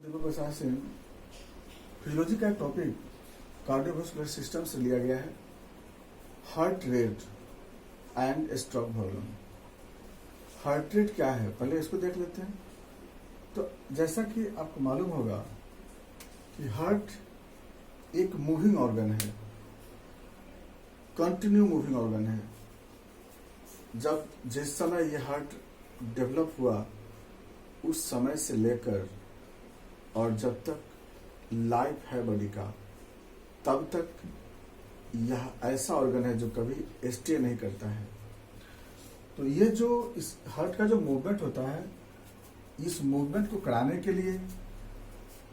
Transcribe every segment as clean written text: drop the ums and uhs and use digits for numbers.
देखो प्रसाद सिंह, फिजियोलॉजी का topic cardiovascular system से लिया गया है। Heart rate and stroke volume. Heart rate क्या है, पहले इसको देख लेते हैं। तो जैसा कि आपको मालूम होगा कि हार्ट एक मूविंग ऑर्गन है, कंटिन्यू मूविंग ऑर्गन है। जब जिस समय ये हार्ट डेवलप हुआ उस समय से लेकर और जब तक लाइफ है बॉडी का, तब तक यह ऐसा ऑर्गन है जो कभी स्टे नहीं करता है। तो ये जो इस हार्ट का जो मूवमेंट होता है, इस मूवमेंट को कराने के लिए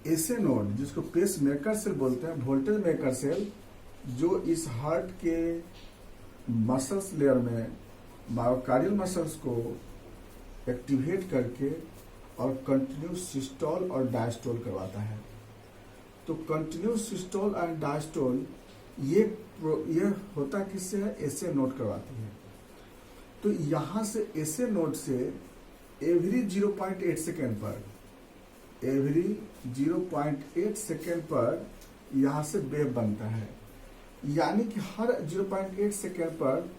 ऐसे नोड, जिसको पेस मेकर सेल बोलते हैं, वोल्टेज मेकर सेल, जो इस हार्ट के मसल्स लेयर में मायोकार्डियल मसल्स को एक्टिवेट करके और कंटिन्यूस सिस्टोल और डायस्टोल करवाता है। तो कंटिन्यूस सिस्टोल एंड डायस्टोल ये होता किससे है? ऐसे नोड करवाती है। तो यहां से ऐसे नोड से एवरी 0.8 सेकेंड पर, एवरी 0.8 सेकेंड पर यहां से वेव बनता है। यानी कि हर 0.8 सेकेंड पर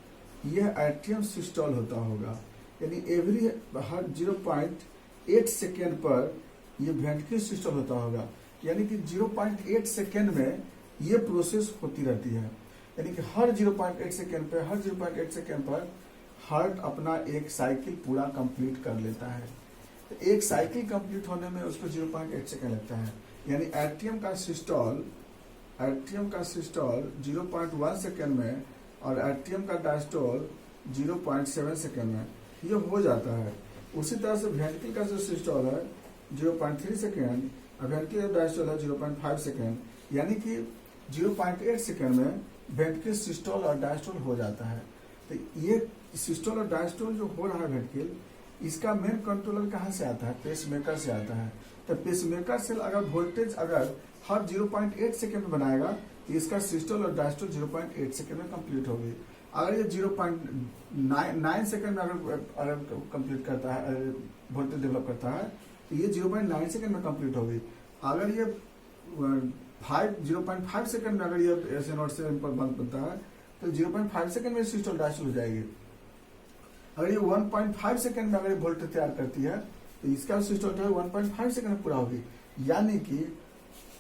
यह एट्रियम सिस्टोल होता होगा। यानी एवरी हर 0.8 सेकेंड पर यह वेंट्रिकल सिस्टोल होता होगा। यानी कि 0.8 सेकेंड में यह प्रोसेस होती रहती है। यानी कि हर 0.8 सेकेंड पर, हर 0.8 सेकेंड पर हार्ट अपना एक साइकिल पूरा कंप्लीट कर लेता है। तो एक साइकिल कंप्लीट होने में उसको 0.8 सेकेंड लगता है। यानी एट्रियम का सिस्टोल 0.1 सेकेंड में और एट्रियम का डायस्टोल 0.7 सेकेंड में ये हो जाता है। उसी तरह से वेंट्रिकल का जो सिस्टोल है 0.3 सेकेंड और वेंट्रिकल डायस्टोल है 0.5 सेकेंड। यानी कि 0.8 सेकेंड में वेंट्रिकल सिस्टोल और डायस्टोल हो जाता है। तो ये सिस्टोल और डायस्टोल जो हो रहा है वेंट्रिकल, इसका मेन कंट्रोलर कहाँ से आता है? पेस मेकर से आता है। तो पेस मेकर से अगर वोल्टेज अगर हर 0.8 सेकेंड में बनाएगा तो इसका सिस्टोल और डायस्टोल 0.8 सेकेंड में कंप्लीट होगी। अगर ये 0.9 सेकेंड में अगर कंप्लीट करता है, वोल्टेज डेवलप करता है, तो ये 0.9 सेकेंड में कंप्लीट होगी। अगर ये 0.5 सेकेंड में अगर ये ऐसे नोड से बनता है तो 0.5 सेकेंड में सिस्टोल डायस्टोल हो जाएगी। अगर ये 1.5 सेकेंड में अगर ये वोल्टेज तैयार करती है तो इसका सिस्टोल जो है 1.5 सेकेंड में पूरा होगी। यानी कि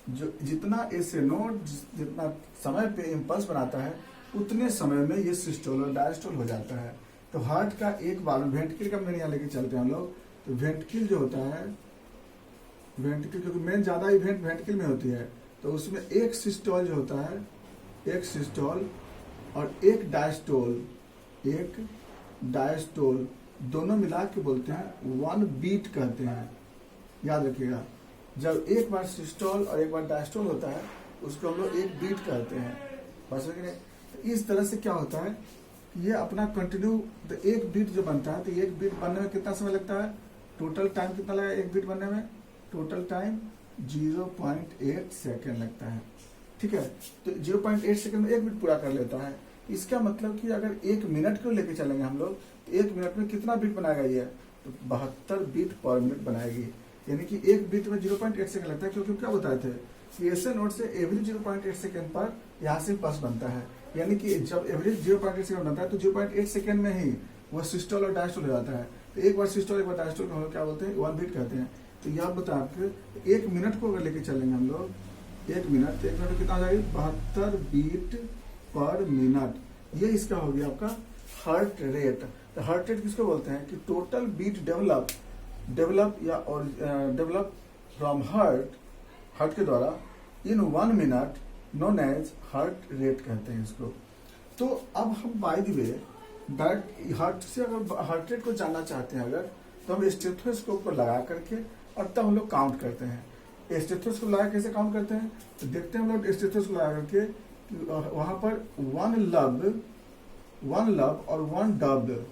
जो जितना ऐसे नोड जितना समय पे इम्पल्स बनाता है उतने समय में ये सिस्टोल और डायस्टोल हो जाता है। तो हार्ट का एक वाल्व, वेंट्रिकल का मेन यहाँ लेके चलते हैं हम लोग। तो वेंट्रिकल जो होता है, वेंट्रिकल क्योंकि मेन ज्यादा इवेंट वेंट्रिकल में होती है, तो उसमें एक सिस्टोल जो होता है, एक सिस्टोल और एक डायस्टोल दोनों मिला के बोलते हैं 1 बीट कहते हैं। याद रखिएगा, जब एक बार सिस्टोल और एक बार डायस्टोल होता है उसको हम लोग 1 बीट कहते हैं। बस इस तरह से क्या होता है, ये अपना कंटिन्यू, तो 1 बीट जो बनता है, तो 1 बीट बनने में कितना समय लगता है? टोटल टाइम कितना लगा 1 बीट बनने में? टोटल टाइम 0.8 सेकेंड लगता है। ठीक है, तो 0.8 सेकेंड में 1 बीट पूरा कर लेता है। इसका मतलब कि अगर 1 मिनट को लेके चलेंगे हम लोग तो 1 मिनट में कितना बीट बनाएगा ये? तो 72 बीट पर मिनट बनाएगी। यानी कि 1 बीट में 0.8 सेकेंड लगता है। क्योंकि क्या बताए थे कि ऐसे नोड से एवरी 0.8 सेकेंड पर यहाँ से पल्स बनता है। यानी कि जब एवरेज 0.8 सेकेंड बनता है तो 0.8 सेकेंड में ही वह सिस्टोल और डायस्टोल हो जाता है। तो एक बार सिस्टोल एक बार डायस्टोल को क्या बोलते हैं? 1 बीट कहते हैं। तो यह बता आपके 1 मिनट को अगर लेके चलेंगे हम लोग, 1 मिनट में कितना हो जाएगी? 72 बीट पर मिनट। ये इसका हो गया आपका हार्ट रेट। तो हार्ट रेट किसको बोलते हैं? कि total beat develop from heart के द्वारा in 1 minute, known as heart rate कहते हैं इसको। तो अब हम by the way direct heart से अगर हार्ट रेट को जानना चाहते हैं अगर, तो हम स्टेथोस्कोप को लगा करके और तब हम लोग काउंट करते हैं। स्टेथोस्कोप लगा कैसे काउंट करते हैं? तो देखते हैं हम लोग स्टेथोस्कोप लगा करके वहां पर 1 लब और 1 डब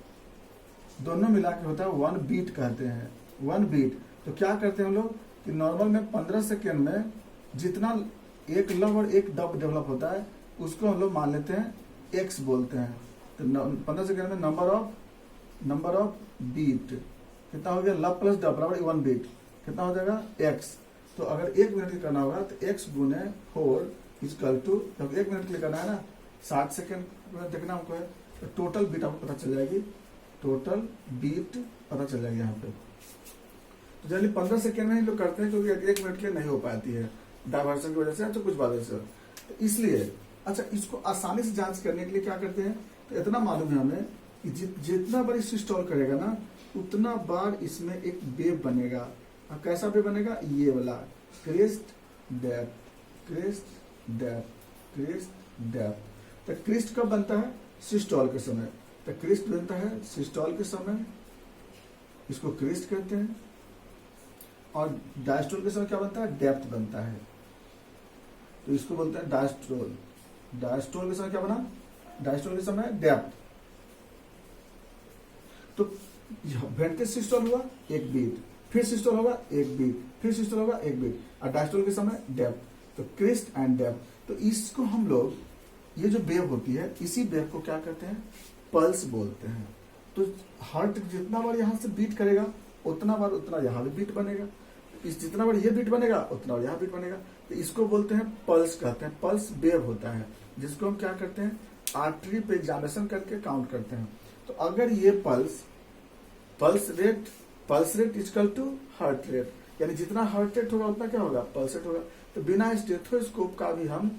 दोनों मिला के होता है 1 बीट कहते हैं। 1 बीट। तो क्या करते हैं हम लोग कि नॉर्मल में 15 सेकेंड में जितना एक लब और एक डब डेवलप होता है उसको हम लोग मान लेते हैं x बोलते हैं। तो 15 सेकेंड में नंबर ऑफ बीट कितना हो गया? लब प्लस डब बराबर 1 बीट कितना हो जाएगा? x। तो अगर 1 मिनट के करना होगा तो x गुने 4 इजकल टू, जब 1 मिनट के लिए करना है ना 60 सेकेंड देखना हमको है, तो टोटल बीट आपको पता चल जाएगी, टोटल बीट पता चल जाएगी यहाँ पे। तो जनरली 15 सेकेंड में ही लोग करते हैं क्योंकि 1 मिनट के लिए नहीं हो पाती है डायवर्सन की वजह से, तो कुछ बात से, तो इसलिए अच्छा इसको आसानी से जांच करने के लिए क्या करते हैं, तो इतना मालूम है हमें कि जितना बार इस सिस्टोल करेगा ना उतना बार इसमें एक वेव बनेगा। और कैसा वेव बनेगा, ये वाला crest depth, crest depth, crest depth. तो क्रिस्ट कब बनता है, सिस्टोल के समय, तो क्रिस्ट बनता है सिस्टोल के समय, इसको क्रिस्ट कहते हैं। और डायस्टोल के समय क्या बनता है, डेप्थ बनता है, तो इसको बोलते हैं डायस्टोल। डायस्टोल के समय क्या बना, डायस्टोल के समय डेप्थ। तो वेंट्रल सिस्टोल हुआ 1 बीट, फिर सिस्टोल होगा 1 बीट, फिर सिस्टोल होगा 1 बीट, और डायस्टोल के समय डेप्थ। तो क्रिस्ट एंड डेप्थ। तो इसको हम लोग, ये जो वेव होती है इसी वेव को क्या कहते हैं, पल्स बोलते हैं। तो हार्ट जितना बार यहाँ से बीट करेगा उतना बार उतना यहाँ भी बीट बनेगा, इस जितना बार ये बीट बनेगा उतना बार यहाँ बीट बनेगा। तो इसको बोलते हैं पल्स कहते हैं, पल्स वेव होता है, जिसको हम क्या करते हैं आर्टरी पे एग्जामिनेशन करके काउंट करते हैं। तो अगर ये pulse rate equal to heart rate, यानी जितना हार्ट रेट होगा उतना क्या होगा, पल्स रेट होगा। तो बिना स्टेथोस्कोप का भी हम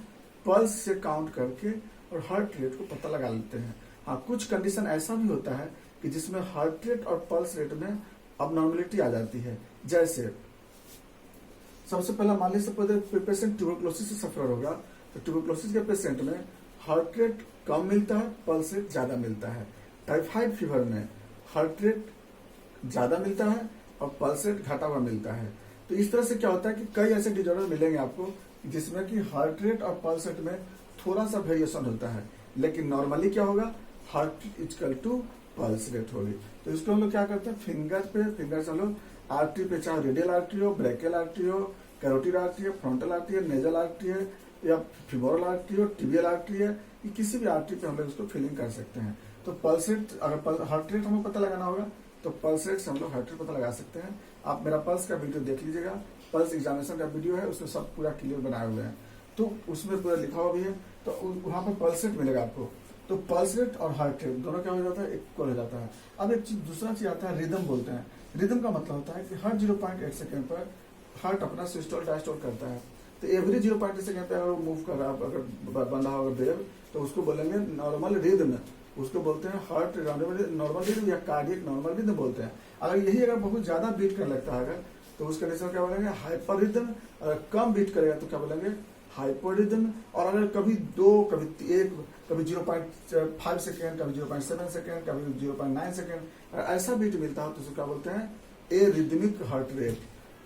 पल्स से काउंट करके और हार्ट रेट को पता लगा लेते हैं। हाँ, कुछ कंडीशन ऐसा भी होता है कि जिसमें हार्ट रेट और पल्स रेट में अबनॉर्मलिटी आ जाती है। जैसे सबसे पहला मान लीजिए पेशेंट ट्यूबरक्लोसिस से सफर होगा, तो ट्यूबरक्लोसिस के पेशेंट में हार्ट रेट कम मिलता है, पल्स रेट ज्यादा मिलता है। टाइफाइड फीवर में हार्ट रेट ज्यादा मिलता है और पल्स रेट घटा हुआ मिलता है। तो इस तरह से क्या होता है कि कई ऐसे डिजॉर्डर मिलेंगे आपको जिसमें कि हार्ट रेट और पल्स रेट में थोड़ा सा वेरिएशन होता है, लेकिन नॉर्मली क्या होगा, heart rate equal to pulse rate होगी। तो इसको हम लोग क्या करते हैं, फिंगर से हम लोग आर्टरी पे, चाहे रेडियल आर्टरी हो, ब्रेकियल आर्टरी हो, कैरोटिड आर्टरी है, फ्रंटल आर्टरी है, नेजल आर्टरी है, या फीमोरल आर्टरी हो, टिबियल आर्टरी है, ये किसी भी आर्टरी पे हम लोग इसको फिलिंग कर सकते हैं। तो पल्स रेट, अगर हार्ट रेट हमें पता लगाना होगा तो पल्स रेट से हम लोग हार्ट रेट पता लगा सकते हैं। आप मेरा पल्स का वीडियो देख लीजिएगा, पल्स एग्जामिनेशन का वीडियो है, उसमें सब पूरा क्लियर बनाए हुए हैं, तो उसमें पूरा लिखा हुआ भी है, तो वहां पर पल्स रेट मिलेगा आपको। तो पल्स रेट और हार्ट रेट दोनों क्या हो जाता है, इक्वल हो जाता है। अब एक चीज, दूसरा चीज आता है रिदम बोलते हैं। रिदम का मतलब होता है कि हर 0.8 सेकेंड पर हार्ट अपना सिस्टोल डायस्टोल करता है। तो एवरी 0.8 सेकेंड पे अगर मूव कर रहा है, अगर बंधा होगा वेव, तो उसको बोलेंगे नॉर्मल रिदम, उसको बोलते हैं हार्ट नॉर्मल रिदम या कार्डियक नॉर्मल रिदम बोलते हैं। अगर यही अगर बहुत ज्यादा बीट करने लगता है तो उस कंडीशन क्या बोलेंगे, हाइपर रिदम। अगर कम बीट करेगा तो क्या बोलेंगे, हाइपर रिदम। और अगर कभी 2, कभी 1, कभी 0.5 सेकेंड, कभी 0.7 सेकेंड, कभी 0.9 सेकेंड ऐसा बीट मिलता है तो उसको क्या बोलते हैं, एरिदमिक हार्ट रेट,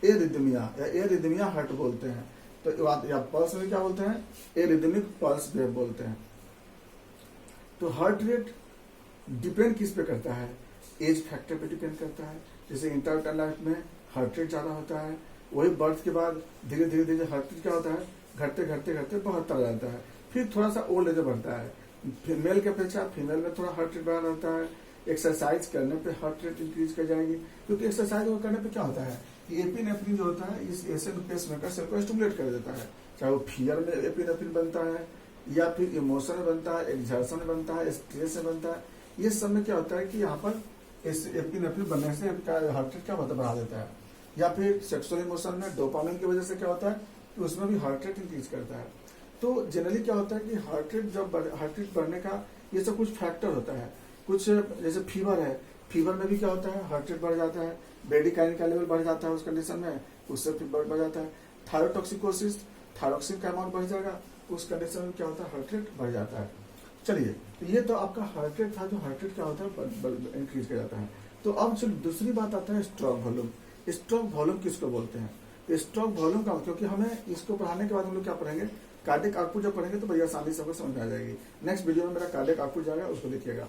एरिदमिया या एरिदमिया हार्ट बोलते हैं। तो या पल्स में क्या बोलते हैं, एरिदमिक पल्स वेव बोलते हैं। तो हार्ट रेट डिपेंड किस पे करता है, एज फैक्टर पे डिपेंड करता है। जैसे इंटरवल लाइफ में हार्ट रेट ज्यादा होता है, वही बर्थ के बाद धीरे धीरे हार्ट रेट क्या होता है, घटते घटते घटते 72 जाता है, फिर थोड़ा सा ओल्ड एज बढ़ता है। फीमेल के अपेक्षा फीमेल में थोड़ा हार्ट रेट बढ़ा रहता है। एक्सरसाइज करने पे हार्ट रेट इंक्रीज कर जाएगी, क्योंकि एक्सरसाइज करने पे क्या होता है कि एपिनेफ्रिन जो होता है इस एसिड पेसमेकर सेल को स्टिमुलेट कर देता है। चाहे वो फियर में एपिनेफ्रिन बनता है, या फिर इमोशन में बनता है, एक्सर्शन में बनता है, स्ट्रेस में बनता है। ये सब में क्या होता है कि यहाँ पर एपिनेफ्रिन बनने से हार्ट रेट क्या होता है, बढ़ा देता है। या फिर सेक्सुअल इमोशन में डोपामिन की वजह से क्या होता है कि उसमें भी हार्ट रेट इंक्रीज करता है। तो जनरली क्या होता है कि हार्ट रेट बढ़ने का ये सब कुछ फैक्टर होता है। कुछ जैसे फीवर है, फीवर में भी क्या होता है, हार्ट रेट बढ़ जाता है, ब्रेडिकाइन का लेवल बढ़ जाता है उस कंडीशन में, उससे फिर बढ़ जाता है। थायरोटॉक्सिकोसिस, थायरोक्सिन का अमाउंट बढ़ जाएगा, उस कंडीशन में क्या होता है, हार्ट रेट बढ़ जाता है। चलिए, तो ये तो आपका हार्ट रेट था, जो हार्ट रेट क्या होता है, इंक्रीज कर जाता है। तो अब चलो दूसरी बात आता है स्ट्रोक वॉल्यूम। स्ट्रोक वॉल्यूम किसको बोलते हैं, तो स्ट्रोक वॉल्यूम का, क्योंकि हमें इसको पढ़ाने के बाद हम लोग क्या पढ़ेंगे, कार्डियक आउटपुट जब पढ़ेंगे तो बड़ी आसानी से समझ में आ जाएगी। नेक्स्ट वीडियो में मेरा कार्डियक आउटपुट जाएगा, उसको देखिएगा।